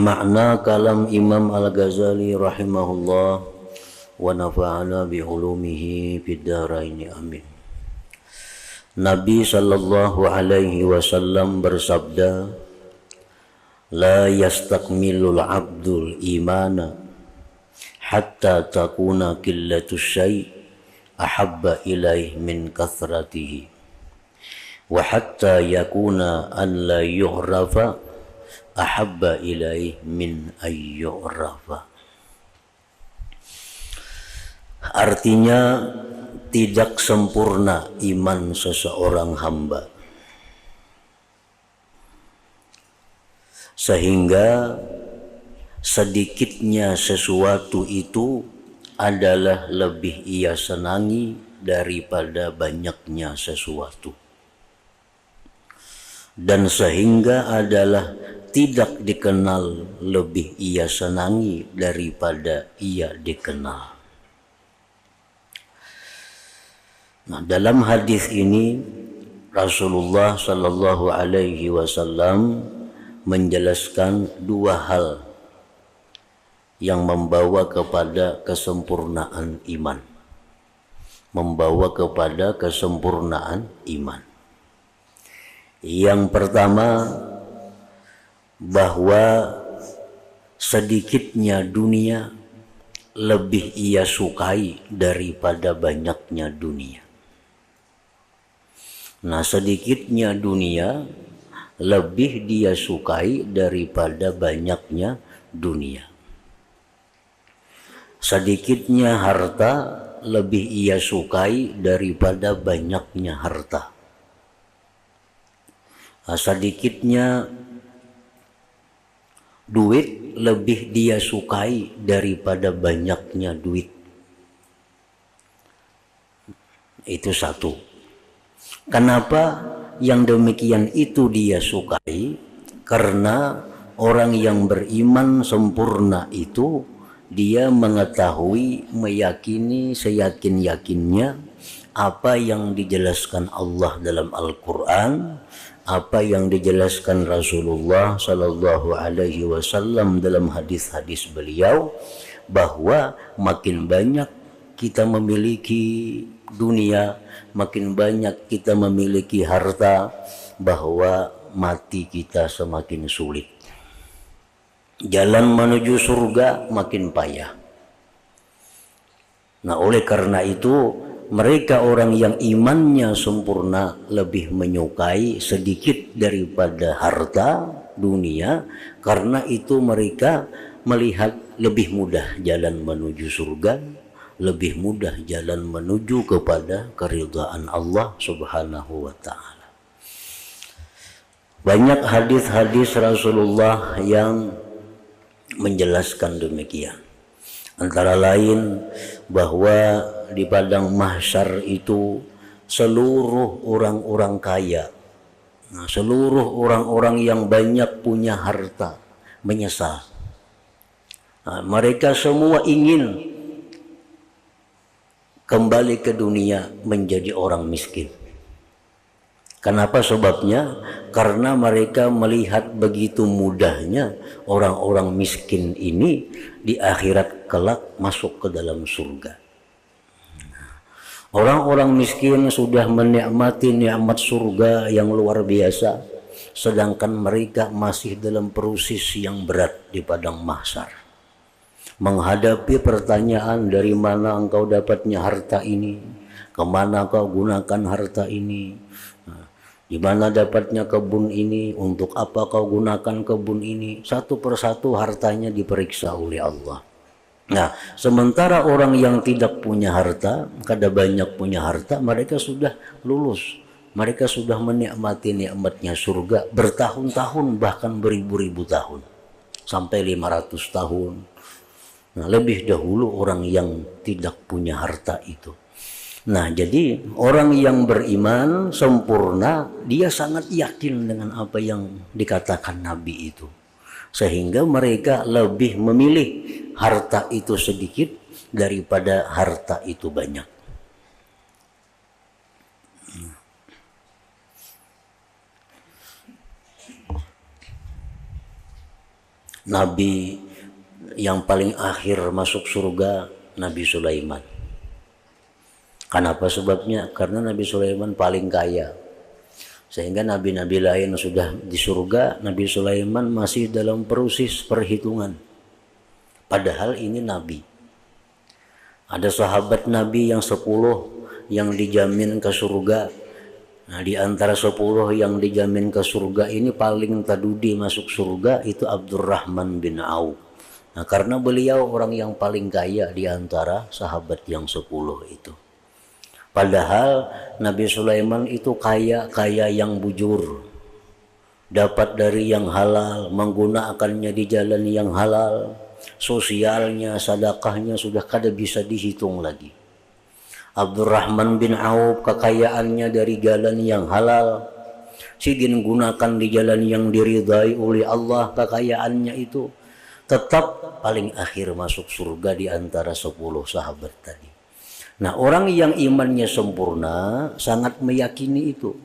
Makna kalam Imam Al-Ghazali rahimahullah wa nafa'ana bi ulumihi fid dharain amin. Nabi sallallahu alaihi wasallam bersabda, la yastakmilul abdul imana hatta takuna qillatus syai' ahabba ilaih min kathratihi wa hatta yakuna an la yughrafa ahabba ilaih min ayyurafa. Artinya tidak sempurna iman seseorang hamba sehingga sedikitnya sesuatu itu adalah lebih ia senangi daripada banyaknya sesuatu, dan sehingga adalah tidak dikenal lebih ia senangi daripada ia dikenal. Nah, dalam hadis ini Rasulullah sallallahu alaihi wasallam menjelaskan dua hal yang membawa kepada kesempurnaan iman. Membawa kepada kesempurnaan iman. Yang pertama, bahwa sedikitnya dunia lebih ia sukai daripada banyaknya dunia. Nah, sedikitnya dunia lebih dia sukai daripada banyaknya dunia. Sedikitnya harta lebih ia sukai daripada banyaknya harta. Nah, sedikitnya duit lebih dia sukai daripada banyaknya duit. Itu satu. Kenapa yang demikian itu dia sukai? Karena orang yang beriman sempurna itu dia mengetahui, meyakini seyakin-yakinnya apa yang dijelaskan Allah dalam Al-Quran, apa yang dijelaskan Rasulullah Sallallahu Alaihi Wasallam dalam hadis-hadis beliau, bahwa makin banyak kita memiliki dunia, makin banyak kita memiliki harta, bahwa mati kita semakin sulit. Jalan menuju surga makin payah. Nah, oleh karena itu mereka orang yang imannya sempurna lebih menyukai sedikit daripada harta dunia, karena itu mereka melihat lebih mudah jalan menuju surga, lebih mudah jalan menuju kepada keridhaan Allah Subhanahu wa ta'ala. Banyak hadis-hadis Rasulullah yang menjelaskan demikian. Antara lain bahwa di padang mahsyar itu seluruh orang-orang kaya, seluruh orang-orang yang banyak punya harta menyesal. Mereka semua ingin kembali ke dunia menjadi orang miskin. Kenapa sebabnya? Karena mereka melihat begitu mudahnya orang-orang miskin ini di akhirat kelak masuk ke dalam surga. Orang-orang miskin sudah menikmati nikmat surga yang luar biasa, sedangkan mereka masih dalam proses yang berat di padang mahsyar. Menghadapi pertanyaan, dari mana engkau dapatnya harta ini, kemana kau gunakan harta ini, di mana dapatnya kebun ini, untuk apa kau gunakan kebun ini. Satu persatu hartanya diperiksa oleh Allah. Nah, sementara orang yang tidak punya harta, kada banyak punya harta, mereka sudah lulus. Mereka sudah menikmati nikmatnya surga bertahun-tahun, bahkan beribu-ribu tahun, sampai 500 tahun. Nah, lebih dahulu orang yang tidak punya harta itu. Nah, jadi orang yang beriman sempurna, dia sangat yakin dengan apa yang dikatakan Nabi itu, sehingga mereka lebih memilih harta itu sedikit daripada harta itu banyak. Nabi yang paling akhir masuk surga Nabi Sulaiman. Kenapa sebabnya? Karena Nabi Sulaiman paling kaya. Sehingga nabi-nabi lain sudah di surga, Nabi Sulaiman masih dalam proses perhitungan. Padahal ini nabi. Ada sahabat Nabi yang 10 yang dijamin ke surga. Nah, di antara 10 yang dijamin ke surga ini paling tadudi masuk surga itu Abdurrahman bin Auf. Nah, karena beliau orang yang paling kaya di antara sahabat yang 10 itu. Padahal Nabi Sulaiman itu kaya yang bujur. Dapat dari yang halal, menggunakannya di jalan yang halal. Sosialnya, sedekahnya sudah kada bisa dihitung lagi. Abdurrahman bin Auf kekayaannya dari jalan yang halal. Sigin gunakan di jalan yang diridai oleh Allah, kekayaannya itu tetap paling akhir masuk surga di antara 10 sahabat tadi. Nah, orang yang imannya sempurna sangat meyakini itu.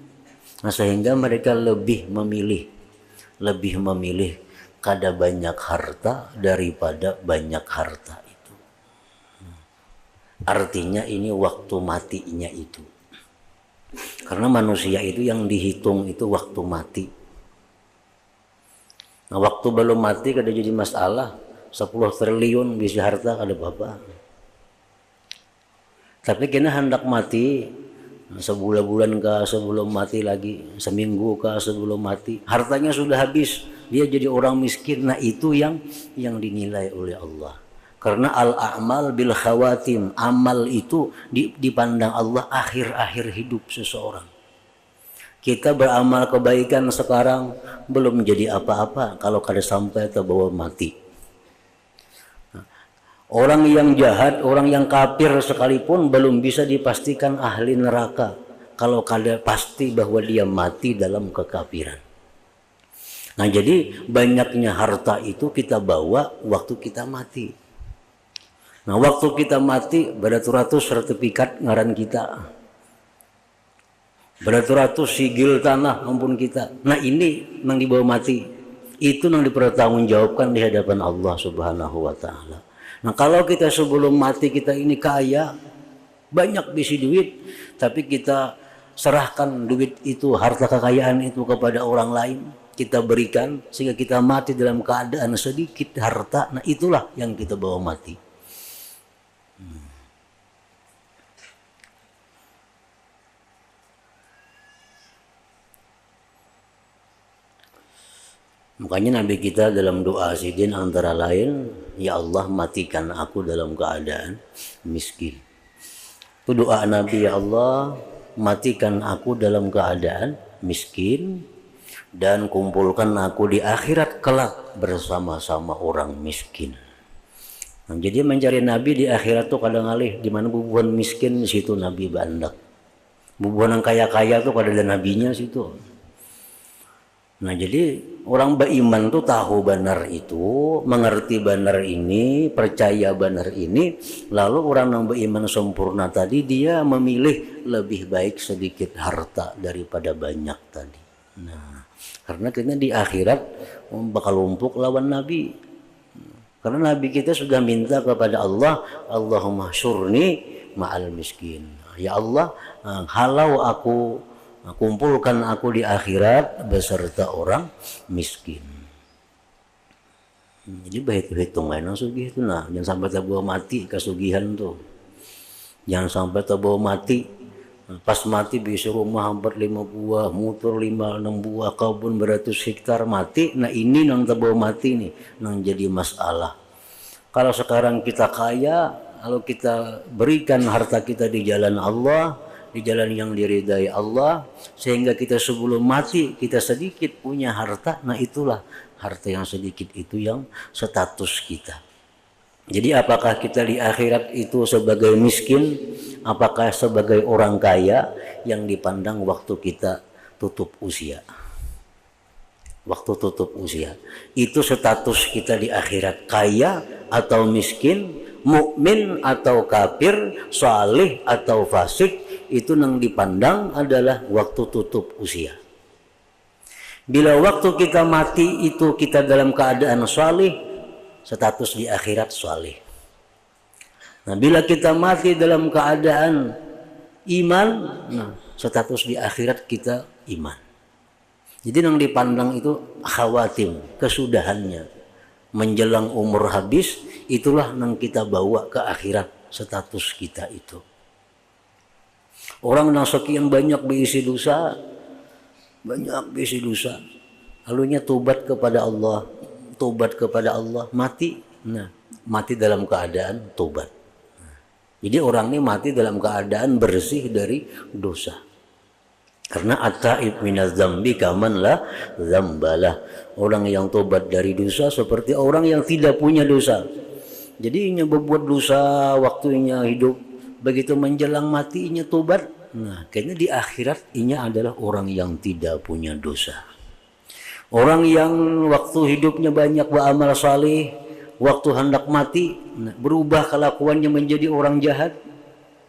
Nah, sehingga mereka lebih memilih kada banyak harta daripada banyak harta itu. Artinya ini waktu matinya itu. Karena manusia itu yang dihitung itu waktu mati. Nah, waktu belum mati kada jadi masalah. 10 triliun bisa harta kada apa-apa. Tapi kena hendak mati sebulan-bulan kah sebelum mati lagi, seminggu kah sebelum mati, hartanya sudah habis, dia jadi orang miskin. Nah, itu yang dinilai oleh Allah. Karena al-a'mal bil khawatim, amal itu dipandang Allah akhir-akhir hidup seseorang. Kita beramal kebaikan sekarang belum jadi apa-apa kalau kada sampai terbawa mati. Orang yang jahat, orang yang kafir sekalipun belum bisa dipastikan ahli neraka kalau kada pasti bahwa dia mati dalam kekafiran. Nah, jadi banyaknya harta itu kita bawa waktu kita mati. Nah, waktu kita mati beratus-ratus sertifikat ngaran kita. Beratus-ratus sigil tanah ampun kita. Nah, ini nang dibawa mati. Itu nang dipertanggungjawabkan di hadapan Allah Subhanahu wa taala. Nah, kalau kita sebelum mati kita ini kaya, banyak bisi duit, tapi kita serahkan duit itu, harta kekayaan itu kepada orang lain, kita berikan sehingga kita mati dalam keadaan sedikit harta. Nah, itulah yang kita bawa mati. Makanya Nabi kita dalam doa sidin antara lain, ya Allah matikan aku dalam keadaan miskin. Itu doa Nabi, ya Allah matikan aku dalam keadaan miskin dan kumpulkan aku di akhirat kelak bersama-sama orang miskin. Nah, jadi mencari Nabi di akhirat tuh kadang alih di mana bubuhan miskin di situ Nabi bandak. Bubuhan yang kaya-kaya tuh kada ada nabinya situ. Nah, jadi orang beriman tuh tahu benar itu, mengerti benar ini, percaya benar ini, lalu orang yang beriman sempurna tadi dia memilih lebih baik sedikit harta daripada banyak tadi. Nah, karena kita di akhirat bakal lumpuk lawan Nabi. Karena Nabi kita sudah minta kepada Allah, Allahumma syurni ma'al miskin. Ya Allah, halau aku kumpulkan aku di akhirat beserta orang miskin. Jadi hitung-hitungan sugih itu nah, jangan sampai terbawa mati kesugihan tuh. Jangan sampai terbawa mati. Pas mati bisa rumah hampir 5 buah, motor 5-6 buah, kebun beratus hektar mati. Nah, ini nang terbawa mati nih, nang jadi masalah. Kalau sekarang kita kaya, kalau kita berikan harta kita di jalan Allah, di jalan yang diridai Allah, sehingga kita sebelum mati kita sedikit punya harta. Nah, itulah harta yang sedikit itu yang status kita. Jadi apakah kita di akhirat itu sebagai miskin, apakah sebagai orang kaya yang dipandang waktu kita tutup usia. Waktu tutup usia itu status kita di akhirat, kaya atau miskin, mukmin atau kafir, salih atau fasik, itu yang dipandang adalah waktu tutup usia. Bila waktu kita mati itu kita dalam keadaan salih, status di akhirat salih. Nah, bila kita mati dalam keadaan iman, nah, status di akhirat kita iman. Jadi yang dipandang itu khawatim, kesudahannya. Menjelang umur habis, itulah yang kita bawa ke akhirat, status kita itu. Orang yang sekian banyak berisi dosa, lalunya tobat kepada Allah, mati. Nah, mati dalam keadaan tobat. Jadi orang ini mati dalam keadaan bersih dari dosa. Karena at-taib minaz dzambi kaman la dzambalah. Orang yang tobat dari dosa seperti orang yang tidak punya dosa. Jadi inya berbuat dosa waktunya hidup, begitu menjelang mati inya tobat. Nah, kayaknya di akhirat inya adalah orang yang tidak punya dosa. Orang yang waktu hidupnya banyak beramal saleh, waktu hendak mati, nah, berubah kelakuannya menjadi orang jahat,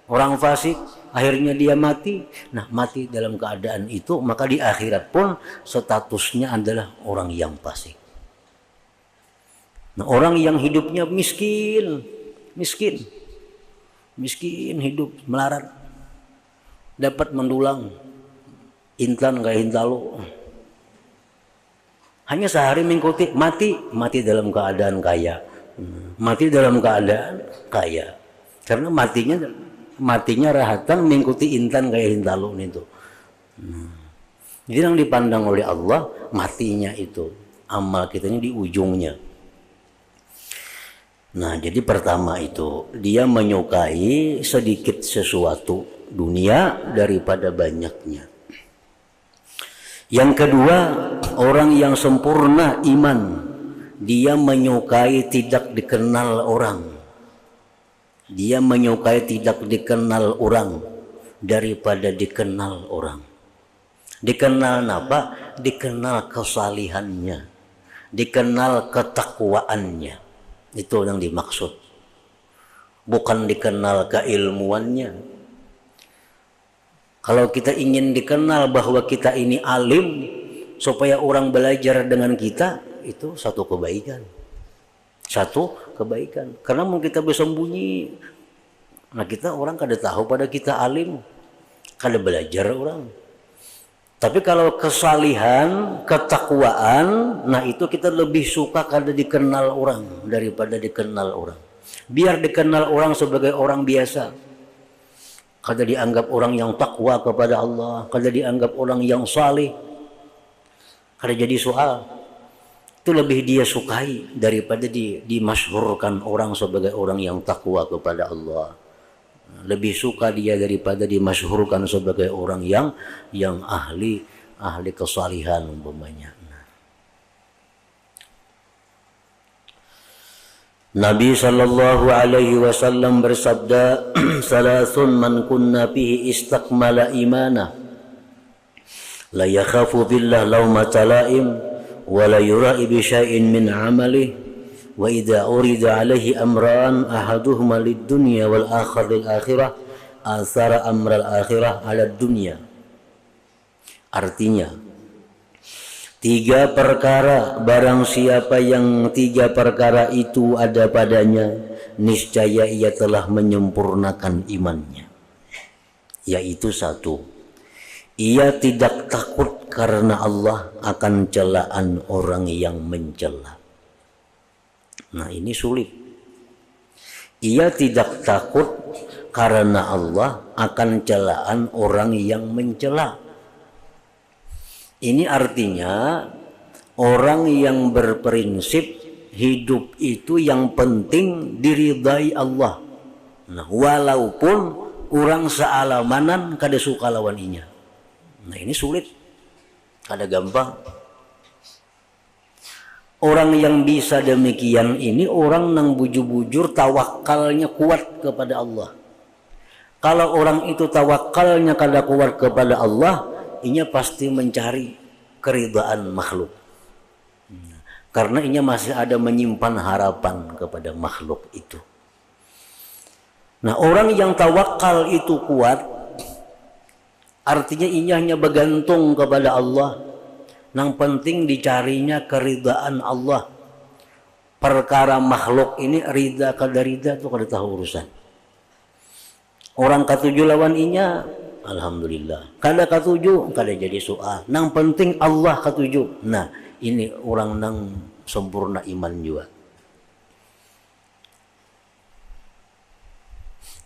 orang fasik, akhirnya dia mati. Nah, mati dalam keadaan itu, maka di akhirat pun statusnya adalah orang yang fasik. Nah, orang yang hidupnya miskin hidup melarat, dapat mendulang intan kayak hintalo. Hanya sehari mengikuti, mati dalam keadaan kaya. Karena matinya rahatan mengikuti intan kayak hintalo itu. Jadi yang dipandang oleh Allah matinya itu, amal kitanya di ujungnya. Nah, jadi pertama itu dia menyukai sedikit sesuatu dunia daripada banyaknya. Yang kedua, orang yang sempurna iman, dia menyukai tidak dikenal orang. Dia menyukai tidak dikenal orang daripada dikenal orang. Dikenal apa? Dikenal kesalihannya, dikenal ketakwaannya. Itu yang dimaksud. Bukan dikenal keilmuannya. Kalau kita ingin dikenal bahwa kita ini alim, supaya orang belajar dengan kita, itu satu kebaikan. Karena mau kita bersembunyi, nah kita orang kada tahu pada kita alim, kada belajar orang. Tapi kalau kesalihan, ketakwaan, nah itu kita lebih suka kada dikenal orang daripada dikenal orang. Biar dikenal orang sebagai orang biasa. Kada dianggap orang yang takwa kepada Allah, kada dianggap orang yang saleh, kada jadi soal. Itu lebih dia sukai daripada dimasyhurkan orang sebagai orang yang takwa kepada Allah. Lebih suka dia daripada dimasyhurkan sebagai orang yang ahli kesalihan umpamanya. Nabi sallallahu alaihi wasallam bersabda, "Salasun man kunna fihi istakmala imana, la yakhafu billah laumata laim, wa la yura'i bi syai'in min 'amalihi, wa idza urida alaihi amran ahaduhuma lid-dunya wal akhar lil akhirah, athara amral akhirah 'ala dunya." Artinya, 3 perkara, barang siapa yang 3 perkara itu ada padanya, niscaya ia telah menyempurnakan imannya. Yaitu 1, ia tidak takut karena Allah akan celaan orang yang mencela. Nah, ini sulit. Ia tidak takut karena Allah akan celaan orang yang mencela. Ini artinya orang yang berprinsip hidup itu yang penting diridai Allah. Nah, walaupun orang sealamanan kada suka lawan inya. Nah, ini sulit, kada gampang. Orang yang bisa demikian ini orang yang bujur-bujur tawakalnya kuat kepada Allah. Kalau orang itu tawakalnya kada kuat kepada Allah, inya pasti mencari keridaan makhluk. Karena inya masih ada menyimpan harapan kepada makhluk itu. Nah, orang yang tawakal itu kuat, artinya inya hanya bergantung kepada Allah. Yang penting dicarinya keridaan Allah. Perkara makhluk ini rida kada rida itu kada tahu urusan. Orang katuju lawan inya, alhamdulillah. Kada katuju, kada jadi soal. Yang penting Allah katuju. Nah, ini orang nang sempurna iman juga.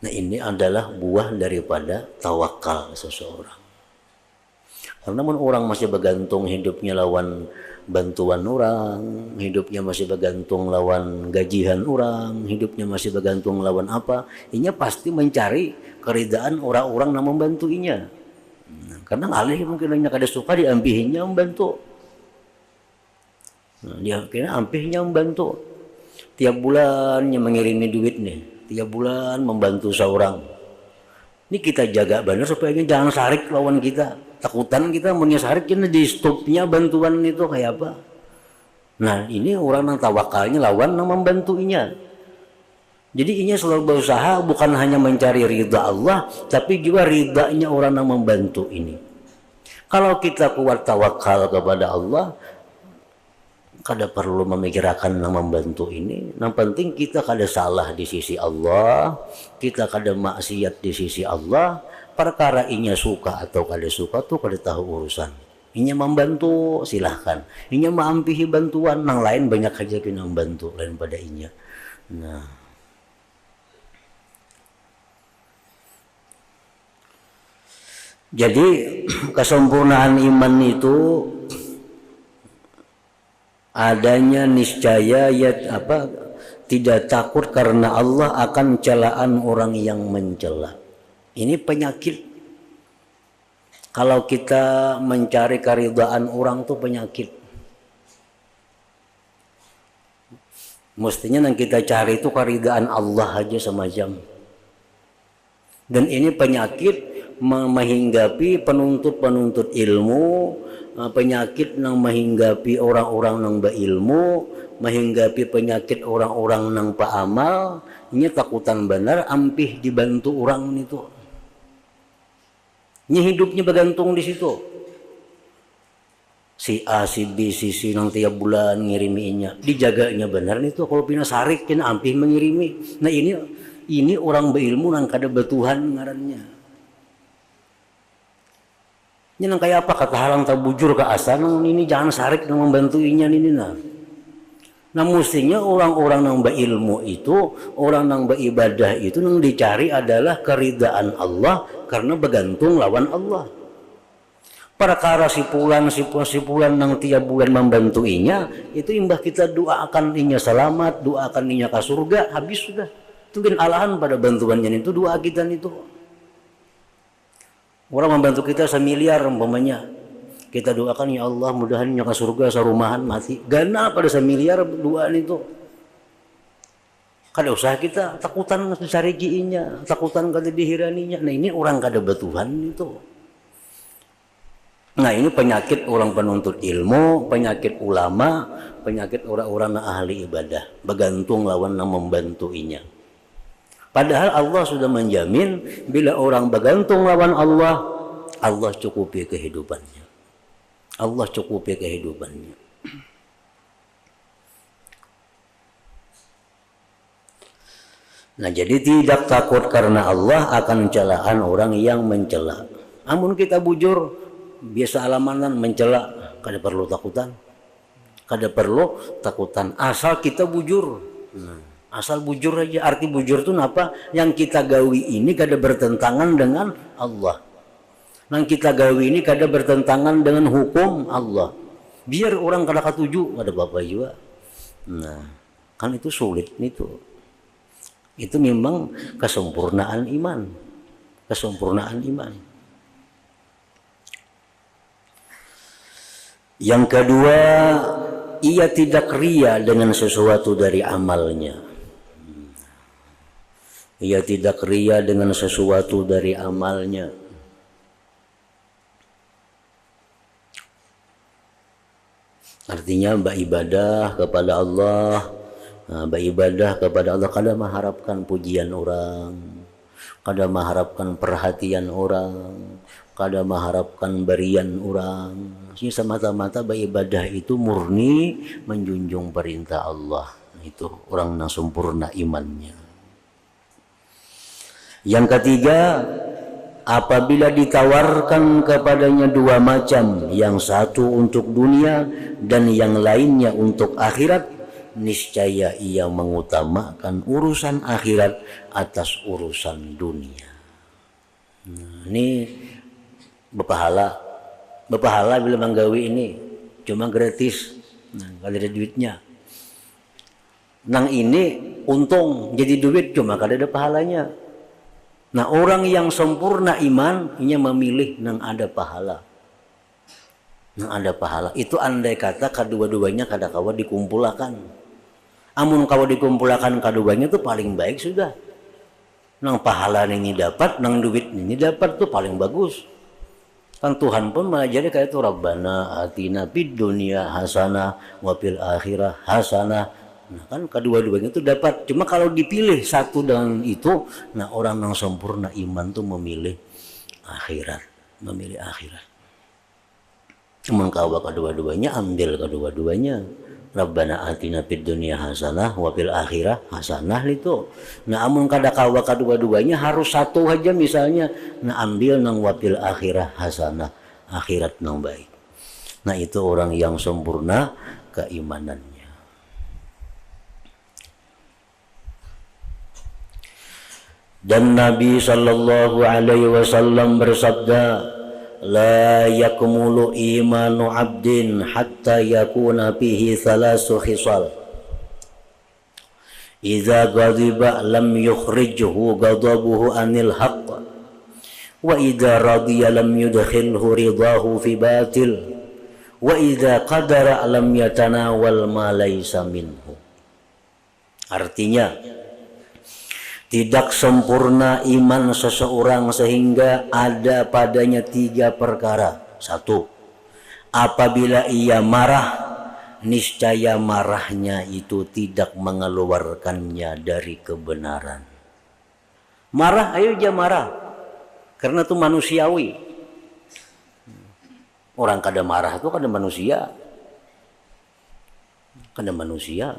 Nah, ini adalah buah daripada tawakal seseorang. Karena orang masih bergantung hidupnya lawan bantuan orang, hidupnya masih bergantung lawan gajian orang, hidupnya masih bergantung lawan apa, inya pasti mencari keridaan orang-orang yang membantu inya. Karena alih mungkin hanya kada suka diampihinya membantu. Dia kira ampihnya membantu. Tiap bulannya mengirimi duit nih, tiap bulan membantu seorang. Ini kita jaga benar supaya jangan sarik lawan kita. Takutan kita mau sarik ini di stopnya bantuan itu kayak apa. Nah, ini orang yang tawakalnya lawan yang membantuinya. Jadi inya selalu berusaha bukan hanya mencari ridha Allah, tapi juga ridhanya orang yang membantu ini. Kalau kita kuat tawakal kepada Allah, kada perlu memikirkan yang membantu ini. Yang penting kita kada salah di sisi Allah, kita kada maksiat di sisi Allah. Perkara inya suka atau kada suka tuh kada tahu urusan. Inya membantu silahkan. Inya maampihi bantuan, nang lain banyak aja kena membantu lain pada inya. Nah, jadi kesempurnaan iman itu adanya niscaya tidak takut karena Allah akan celaan orang yang mencela. Ini penyakit. Kalau kita mencari keridhaan orang tuh penyakit. Mestinya yang kita cari itu keridhaan Allah aja semacam. Dan ini penyakit menghinggapi penuntut-penuntut ilmu, penyakit yang menghinggapi orang-orang yang berilmu, menghinggapi penyakit orang-orang yang paamal. Ini takutan benar ampih dibantu orang itu. Ini hidupnya bergantung di situ. Si A, si B, si C nang tiap bulan ngiriminya, dijaganya benar itu. Kalau pina sarik kena ampih mengirimi. Nah, ini orang berilmu nang kada betuhan ngarannya. Ini nang kayak apa kata halang tak bujur ke asal nang ini jangan sarik nang membantuinya ini nah. Nah, mestinya orang-orang yang berilmu itu, orang yang beribadah itu yang dicari adalah keridaan Allah karena bergantung lawan Allah. Perkara sipulan yang tiap bulan membantuinya itu imbah kita doakan inya selamat, doakan inya ke surga, habis sudah. Itu kan alahan pada bantuannya itu doa kita itu. Orang membantu kita 1 miliar umpamanya. Kita doakan ya Allah mudahan nya ke surga sarumahan mati. Gana pada 1 miliar doaan itu. Kada usah kita takutan cari giinya, takutan kada dihiraninya. Nah, ini orang kada betuhan itu. Nah, ini penyakit orang penuntut ilmu, penyakit ulama, penyakit orang-orang yang ahli ibadah, bergantung lawan yang membantuinya. Padahal Allah sudah menjamin bila orang bergantung lawan Allah, Allah cukupi kehidupannya. Allah cukupi kehidupannya. Nah, jadi tidak takut karena Allah akan celaan orang yang mencela. Namun kita bujur biasa alamanan mencela, kada perlu takutan. Kada perlu takutan asal kita bujur. Nah, asal bujur aja. Arti bujur itu apa? Yang kita gawi ini kada bertentangan dengan Allah. Yang kita gawi ini kada bertentangan dengan hukum Allah. Biar orang kada katuju, ada apa-apa juga. Nah, kan itu sulit itu. Itu memang kesempurnaan iman. Kesempurnaan iman. Yang kedua, ia tidak ria dengan sesuatu dari amalnya. Ia tidak ria dengan sesuatu dari amalnya. Artinya beribadah kepada Allah, beribadah kepada Allah kada mengharapkan pujian orang, kada mengharapkan perhatian orang, kada mengharapkan barian orang. Ini semata-mata beribadah itu murni menjunjung perintah Allah. Itu orang yang sempurna imannya. Yang ketiga, apabila ditawarkan kepadanya dua macam, yang satu untuk dunia dan yang lainnya untuk akhirat, niscaya ia mengutamakan urusan akhirat atas urusan dunia. Ini berpahala bila menggawi ini cuma gratis, kalau ada duitnya. Nang ini untung jadi duit cuma kalau ada pahalanya. Nah, orang yang sempurna iman ini memilih nang ada pahala. Nang ada pahala itu andai kata kedua-duanya kada kawa dikumpulkan. Amun kawa dikumpulkan keduanya itu paling baik sudah. Nang pahala ini dapat, nang duit ini dapat tuh paling bagus. Kan Tuhan pun mengajari kayak itu, Rabbana atina fid dunya hasanah wa fil akhirah hasanah. Nah, kan kedua-duanya itu dapat. Cuma kalau dipilih satu dengan itu, nah orang yang sempurna iman tuh memilih akhirat, memilih akhirat. Cuma kalau kedua-duanya ambil kedua-duanya. Rabbana atina fid dunya hasanah wa fil akhirah hasanah itu. Nah, amun kada kawa kedua-duanya harus satu aja misalnya. Nah, ambil nang wa fil akhirah hasanah, akhirat nang baik. Nah, itu orang yang sempurna keimanannya. Dan Nabi sallallahu alaihi wasallam bersabda, la yakmulu imanu abdin hatta yakuna fihi thalasu khisal. Idza ghadiba lam yukhrijhu ghadabuhu anil haqq, wa idza radiya lam yudkhilhu ridahu fi batil, wa idza qadara lam yatanawal ma laysa minhu. Artinya, tidak sempurna iman seseorang sehingga ada padanya tiga perkara. Satu, apabila ia marah, niscaya marahnya itu tidak mengeluarkannya dari kebenaran. Marah, ayo aja marah. Karena itu manusiawi. Orang kada marah itu kada manusia. Kada manusia.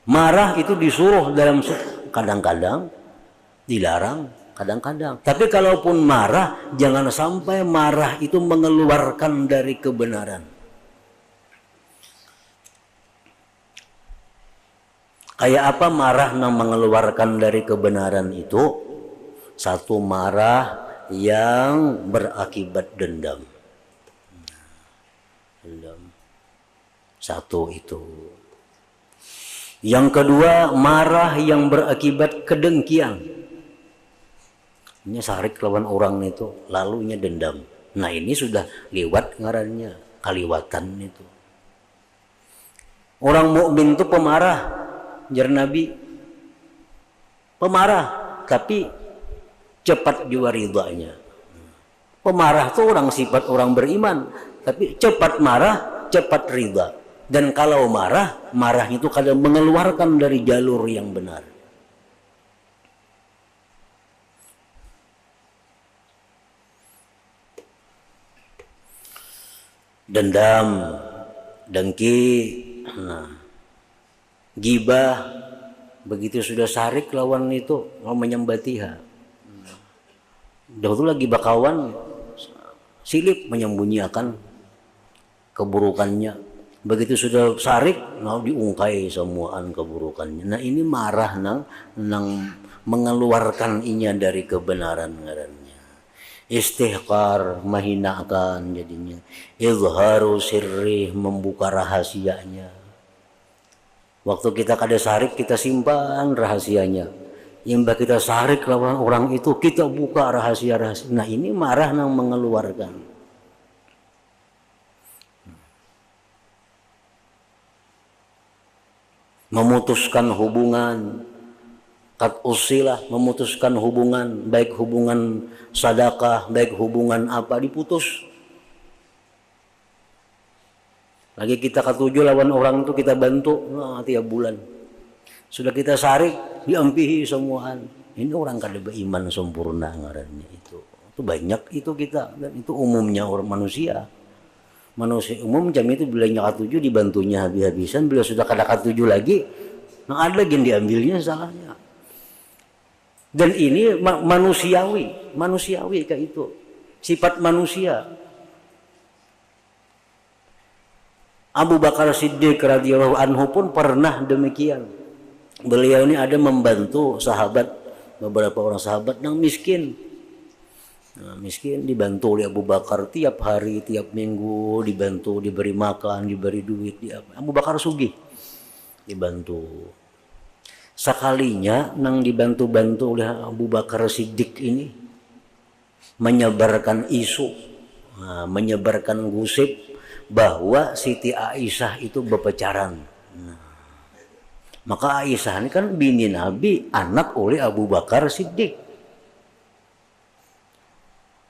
Marah itu disuruh dalam kadang-kadang, dilarang kadang-kadang. Tapi kalaupun marah, jangan sampai marah itu mengeluarkan dari kebenaran. Kayak apa marah yang mengeluarkan dari kebenaran itu? Satu, marah yang berakibat dendam. Dendam. Satu itu. Yang kedua, marah yang berakibat kedengkian. Ini sarik lawan orang itu, lalunya dendam. Nah, ini sudah lewat ngarannya, kaliwatan itu. Orang mukmin itu pemarah, jar Nabi. Pemarah, tapi cepat juga ridhanya. Pemarah itu orang sifat orang beriman, tapi cepat marah, cepat ridha. Dan kalau marah, marahnya itu kadang mengeluarkan dari jalur yang benar. Dendam, dengki, gibah, begitu sudah sarik lawan itu mau menyembatiha. Dahulu lagi bakawan, silip menyembunyikan keburukannya. Begitu sudah sarik, mau diungkai semuaan keburukannya. Nah, ini marah nang mengeluarkan inya dari kebenaran ngarannya. Istihqar, menghinakan jadinya. Izharu sirri, membuka rahasianya. Waktu kita kada sarik, kita simpan rahasianya. Imba kita sarik lawan orang itu, kita buka rahasia-rahasia. Nah, ini marah nang mengeluarkan. Memutuskan hubungan, kat usilah, memutuskan hubungan, baik hubungan sedekah, baik hubungan apa, diputus. Lagi kita ketujuh lawan orang itu, kita bantu, tiap bulan. Sudah kita sarik, diampihi semuaan. Ini orang kada beriman sempurna ngarannya itu. Itu banyak itu kita, dan itu umumnya orang manusia. Manusia umum jam itu bila nyakat 7 dibantunya habis-habisan, bila sudah kadakat 7 lagi, nah ada lagi yang diambilnya salahnya. Dan ini manusiawi kayak itu, sifat manusia. Abu Bakar Siddiq radhiyallahu anhu pun pernah demikian. Beliau ini ada membantu sahabat, beberapa orang sahabat yang miskin. Nah, miskin dibantu oleh Abu Bakar tiap hari, tiap minggu dibantu, diberi makan, diberi duit. Abu Bakar sugih dibantu. Sekalinya nang dibantu-bantu oleh Abu Bakar Siddiq ini menyebarkan isu, menyebarkan gosip bahwa Siti Aisyah itu berpacaran. Maka Aisyah ini kan bini Nabi, anak oleh Abu Bakar Siddiq.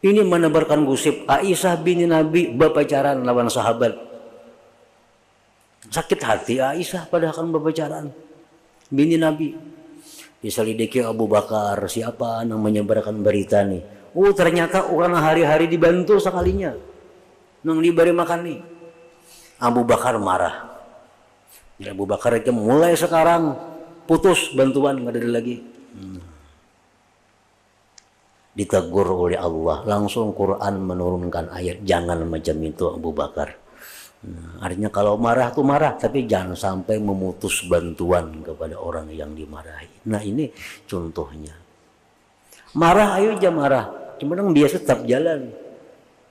Ini menebarkan gosip Aisyah bini Nabi berpacaran lawan sahabat. Sakit hati Aisyah padahal kan berpacaran bini Nabi. Diselidiki Abu Bakar, siapa yang menyebarkan berita nih? Oh ternyata orang hari-hari dibantu sekalinya nang diberi makan nih. Abu Bakar marah. Ya, Abu Bakar itu mulai sekarang putus bantuan, nggak ada lagi. Ditegur oleh Allah, langsung Quran menurunkan ayat jangan macam itu Abu Bakar. Artinya kalau marah tuh marah, tapi jangan sampai memutus bantuan kepada orang yang dimarahi. Nah ini contohnya. Marah ayo aja marah, cuman dia tetap jalan.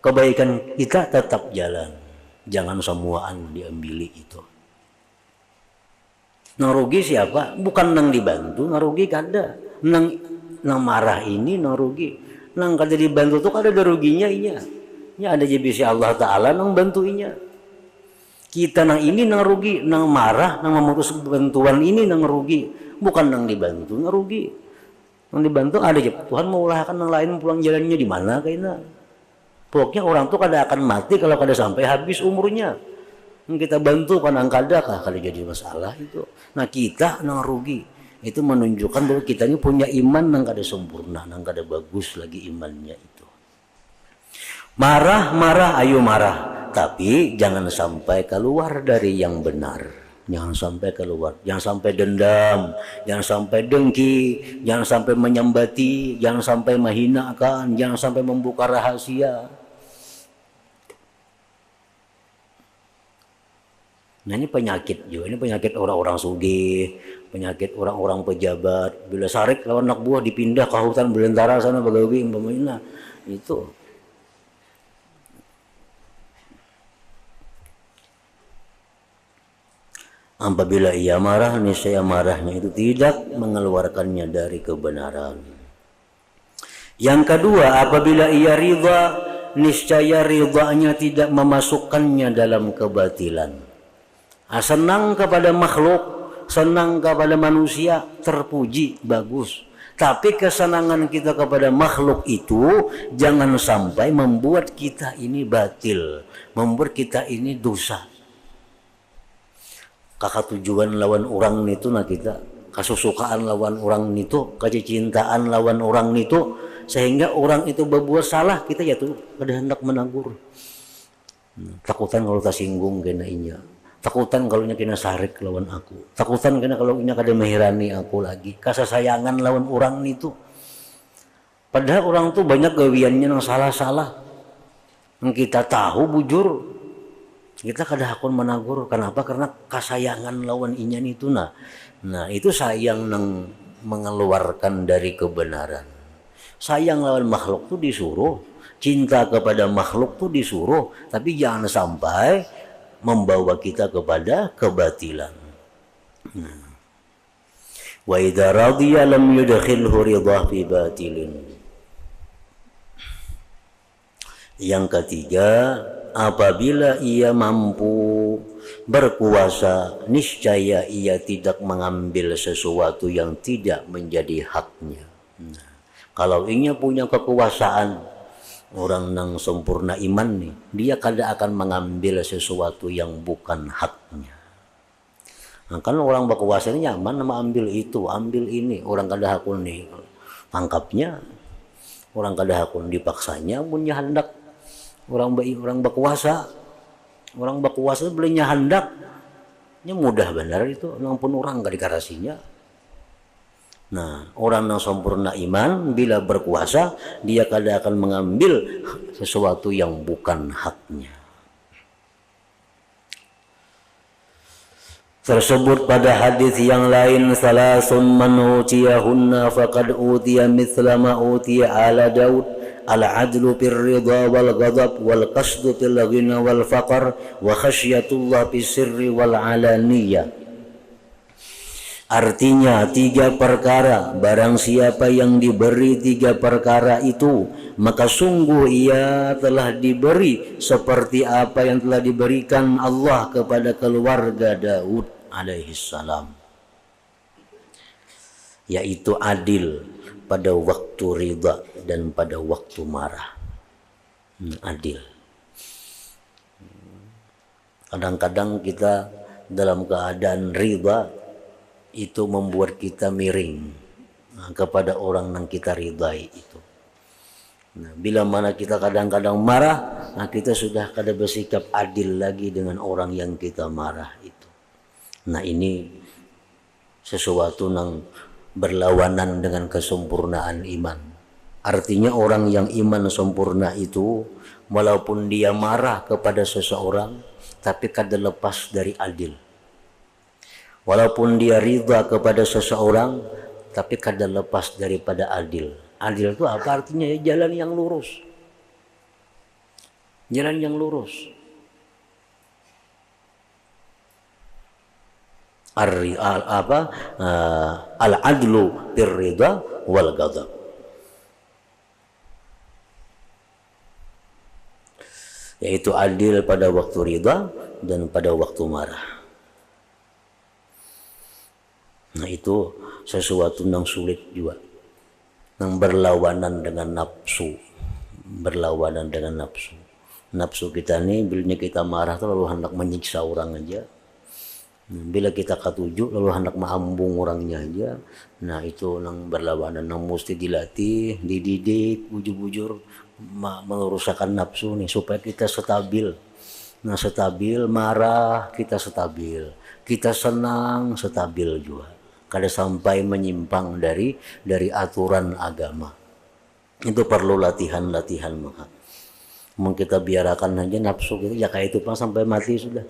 Kebaikan kita tetap jalan. Jangan semuaan diambili itu. Nang rugi siapa? Bukan nang dibantu, nang rugi kada. Nang marah ini nang rugi. Nang kada dibantu tuh kada ada ruginya inya. Ya ada jebisi Allah Ta'ala nang bantuinya. Kita nang ini nang rugi, nang marah, nang memutus bantuan ini nang rugi. Bukan nang dibantu, nang rugi. Nang dibantu ada aja Tuhan mau ulahkan nang lain pulang jalannya di mana kayaknya. Pokoknya orang tuh kada akan mati kalau kada sampai habis umurnya. Kita bantu kan kada jadi masalah itu. Nah kita nang rugi itu menunjukkan bahwa kita ini punya iman nang kada sempurna, nang kada bagus lagi imannya itu. Marah ayo marah, tapi jangan sampai keluar dari yang benar. Jangan sampai keluar, jangan sampai dendam, jangan sampai dengki, jangan sampai menyambati, jangan sampai menghinakan, jangan sampai membuka rahasia. Nah ini penyakit juga, ini penyakit orang-orang sugih, penyakit orang-orang pejabat. Bila sarik lawan anak buah dipindah ke hutan belantara sana bagawi umpamanya itu. Apabila ia marah, niscaya marahnya itu tidak mengeluarkannya dari kebenaran. Yang kedua, apabila ia ridha, niscaya ridhanya tidak memasukkannya dalam kebatilan. Senang kepada makhluk, senang kepada manusia, terpuji, bagus. Tapi kesenangan kita kepada makhluk itu jangan sampai membuat kita ini batil, membuat kita ini dosa. Kakak tujuan lawan orang itu nah kita, kasusukaan lawan orang itu, kecintaan lawan orang itu, sehingga orang itu berbuat salah kita ya tuh kada hendak menegur. Takutan kalau tersinggung kena inya. Takutan kalau nya kena sarik lawan aku. Takutan kena kalau nya kada mehirani aku lagi. Kasasayangan lawan orang itu. Padahal orang tuh banyak gawiannya yang salah-salah. Yang kita tahu bujur. Kita kada hakun menagur. Kenapa? Karena kasayangan lawan inyan itu nah itu sayang nang mengeluarkan dari kebenaran. Sayang lawan makhluk tuh disuruh. Cinta kepada makhluk tuh disuruh. Tapi jangan sampai membawa kita kepada kebatilan. Wa idza radiya lam yudkhilhu ridha fi batilin. Yang ketiga, apabila ia mampu berkuasa, niscaya ia tidak mengambil sesuatu yang tidak menjadi haknya. Kalau ia punya kekuasaan, orang yang sempurna iman nih, dia kada akan mengambil sesuatu yang bukan haknya. Nah, kan orang berkuasa ini nyaman sama ambil itu, ambil ini, orang kada hakul nih tangkapnya. Orang kada hakun dipaksanya munnya hendak orang berkuasa. Orang berkuasa belinya hendak. Nya mudah benar itu, nampun orang gak dikarasinya. Nah, orang yang sempurna iman bila berkuasa dia kada akan mengambil sesuatu yang bukan haknya. Tersebut pada hadis yang lain, salasun man utiyahunna faqad utiya mithla ma utiya ala Daud, al-adlu fil ridha wal ghadab wal qasdu fil ghina wal faqr wa khasyatullah fis sirri wal alaniyah. Artinya 3 perkara, barang siapa yang diberi 3 perkara itu, maka sungguh ia telah diberi seperti apa yang telah diberikan Allah kepada keluarga Daud alaihissalam, yaitu adil pada waktu ridha dan pada waktu marah. Adil. Kadang-kadang kita dalam keadaan ridha itu membuat kita miring kepada orang yang kita ridai itu. Nah, bila mana kita kadang-kadang marah, nah kita sudah kada bersikap adil lagi dengan orang yang kita marah itu. Nah, ini sesuatu yang berlawanan dengan kesempurnaan iman. Artinya orang yang iman sempurna itu walaupun dia marah kepada seseorang tapi kada lepas dari adil. Walaupun dia ridha kepada seseorang tapi kada lepas daripada adil. Adil itu apa artinya? Ya, jalan yang lurus. Jalan yang lurus. Al-adlu fir ridha wal ghadab. Yaitu adil pada waktu ridha dan pada waktu marah. Nah, itu sesuatu yang sulit juga, yang berlawanan dengan nafsu. Berlawanan dengan nafsu. Nafsu kita ini bila kita marah tuh lalu hendak menyiksa orang aja. Bila kita ketujuh lalu hendak mengambung orangnya aja. Nah, itu yang berlawanan, yang mesti dilatih, dididik, bujur-bujur meluruskan nafsu nih supaya kita stabil. Nah, stabil, marah kita stabil, kita senang stabil juga. Kada sampai menyimpang dari aturan agama. Itu perlu latihan-latihan maka. Mau kita biarkan aja nafsu gitu ya kayak itu Pak sampai mati sudah.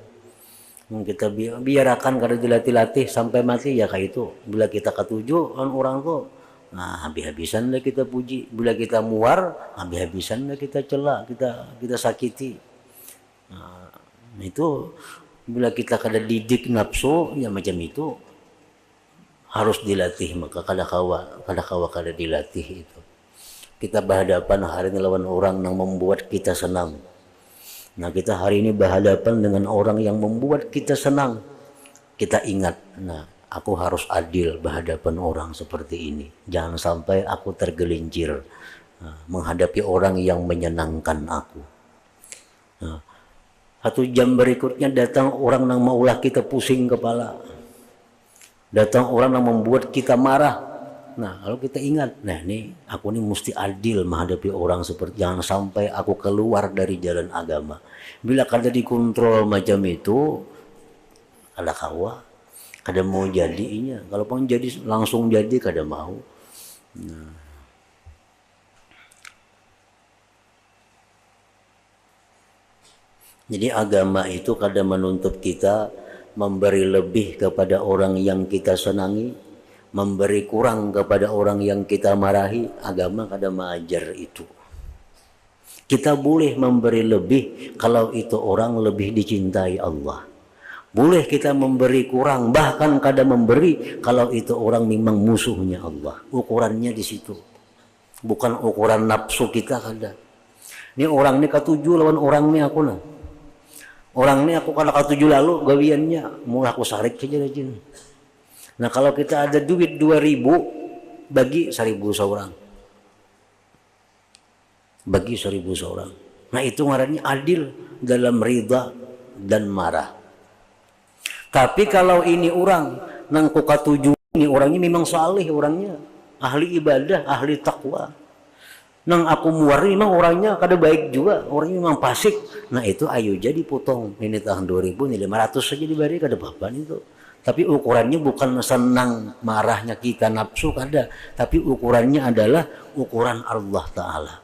Mau kita biarkan kada dilatih-latih sampai mati ya kayak itu. Bila kita ketujuh orang tuh, nah habis-habisan lah kita puji. Bila kita muar, habis-habisan lah kita cela, kita sakiti. Nah, itu bila kita kada didik nafsu ya macam itu. Harus dilatih, maka kada kawa dilatih itu. Kita berhadapan hari ini lawan orang yang membuat kita senang. Nah, kita hari ini berhadapan dengan orang yang membuat kita senang. Kita ingat, nah aku harus adil berhadapan orang seperti ini. Jangan sampai aku tergelincir menghadapi orang yang menyenangkan aku. Nah, 1 jam berikutnya datang orang yang maulah kita pusing kepala. Datang orang yang membuat kita marah. Nah, kalau kita ingat, nah ini aku ini mesti adil menghadapi orang seperti, jangan sampai aku keluar dari jalan agama. Bila kada dikontrol macam itu, kada kawa, kada mau jadinya. Kalau pun jadi langsung jadi kada mau. Nah. Jadi agama itu kada menuntut kita memberi lebih kepada orang yang kita senangi, memberi kurang kepada orang yang kita marahi. Agama kada mengajar itu. Kita boleh memberi lebih kalau itu orang lebih dicintai Allah. Boleh kita memberi kurang, bahkan kada memberi kalau itu orang memang musuhnya Allah. Ukurannya di situ. Bukan ukuran nafsu kita kada. Ini orang ini ketujuh lawan orang ini aku nah. Orang ini aku kalau ketujuh lalu gawiannya mulai aku sarik saja rajin. Nah, kalau kita ada duit 2.000 bagi 1.000 seorang. Bagi 1.000 seorang. Nah, itu ngarannya adil dalam ridha dan marah. Tapi kalau ini orang nang ku ketujuh ini orangnya memang saleh orangnya, ahli ibadah, ahli takwa. Nang aku muar memang orangnya kada baik juga, orangnya memang fasik. Nah itu ayo jadi potong. Ini tahun 2000 ini 500 saja diberi kada apa-apa itu. Tapi ukurannya bukan senang marahnya kita nafsu kada, tapi ukurannya adalah ukuran Allah Ta'ala.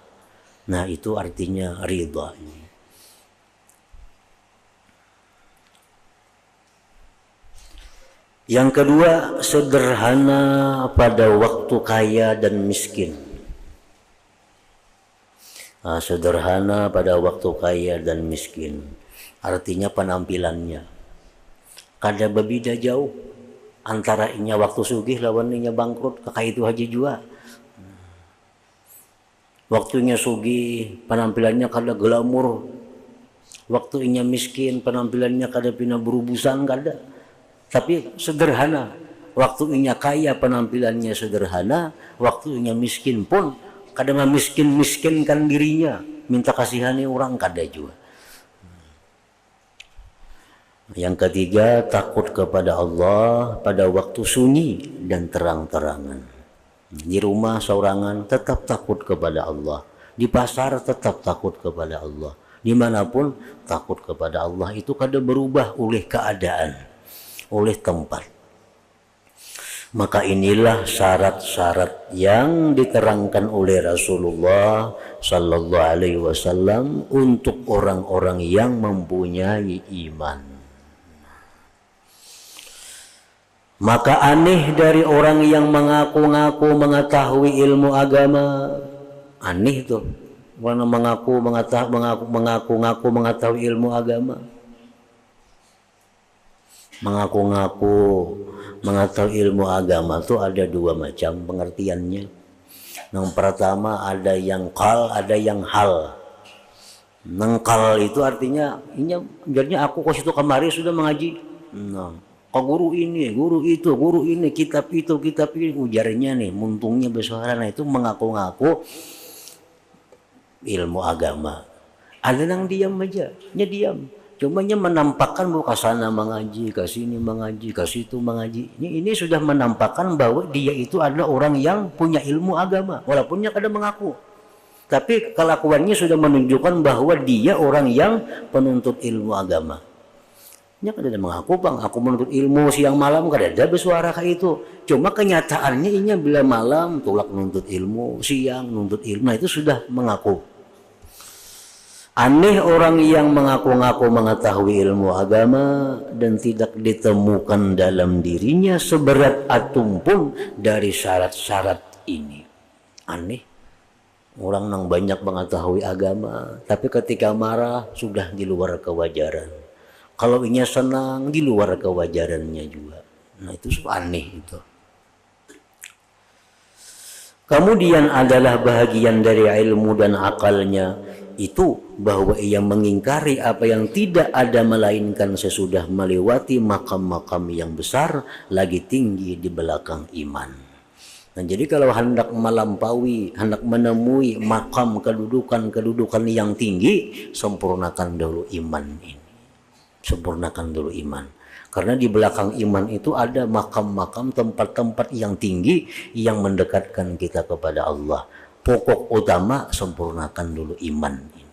Nah itu artinya ridha ini. Yang kedua, sederhana pada waktu kaya dan miskin. Sederhana pada waktu kaya dan miskin, artinya penampilannya kada berbeda jauh antara inya waktu sugih lawan inya bangkrut, kakak itu aja juga. Waktunya sugih penampilannya kada glamor, waktu inya miskin penampilannya kada pina berubusan kada, tapi sederhana. Waktu inya kaya penampilannya sederhana, waktu inya miskin pun kada miskin-miskinkan dirinya, minta kasihani orang kada juga. Yang ketiga, takut kepada Allah pada waktu sunyi dan terang-terangan. Di rumah seorangan tetap takut kepada Allah, di pasar tetap takut kepada Allah, dimanapun takut kepada Allah. Itu kada berubah oleh keadaan, oleh tempat. Maka inilah syarat-syarat yang diterangkan oleh Rasulullah Sallallahu Alaihi Wasallam untuk orang-orang yang mempunyai iman. Maka aneh dari orang yang mengaku-ngaku mengetahui ilmu agama. Aneh itu orang mengaku-ngaku mengetahui ilmu agama. Mengaku-ngaku mengetahui ilmu agama itu ada dua macam pengertiannya. Yang pertama ada yang kal, ada yang hal. Nengkal itu artinya jadinya aku kos itu kemari sudah mengaji. Nah, kok guru ini, guru itu, guru ini, kitab itu, kitab ini, ujarnya nih, muntungnya bersuara. Nah itu mengaku-ngaku ilmu agama. Ada yang diam aja, diam. Cumanya menampakkan bahwa kesana mengaji, ke sini mengaji, ke situ mengaji. Ini sudah menampakkan bahwa dia itu adalah orang yang punya ilmu agama, walaupun dia kada mengaku. Tapi kelakuannya sudah menunjukkan bahwa dia orang yang penuntut ilmu agama. Dia kada mengaku, bang, aku menuntut ilmu siang malam, kada ada bersuara kayak itu. Cuma kenyataannya ini bila malam tulak menuntut ilmu, siang menuntut ilmu, nah itu sudah mengaku. Aneh orang yang mengaku-ngaku mengetahui ilmu agama dan tidak ditemukan dalam dirinya seberat atom pun dari syarat-syarat ini. Aneh. Orang yang banyak mengetahui agama, tapi ketika marah sudah di luar kewajaran. Kalau inya senang di luar kewajarannya juga. Nah itu aneh itu. Kemudian adalah bahagian dari ilmu dan akalnya itu bahwa ia mengingkari apa yang tidak ada melainkan sesudah melewati makam-makam yang besar lagi tinggi di belakang iman. Nah, jadi kalau hendak melampaui, hendak menemui makam kedudukan yang tinggi, sempurnakan dulu iman ini. Sempurnakan dulu iman. Karena di belakang iman itu ada makam-makam, tempat-tempat yang tinggi yang mendekatkan kita kepada Allah. Pokok utama sempurnakan dulu iman.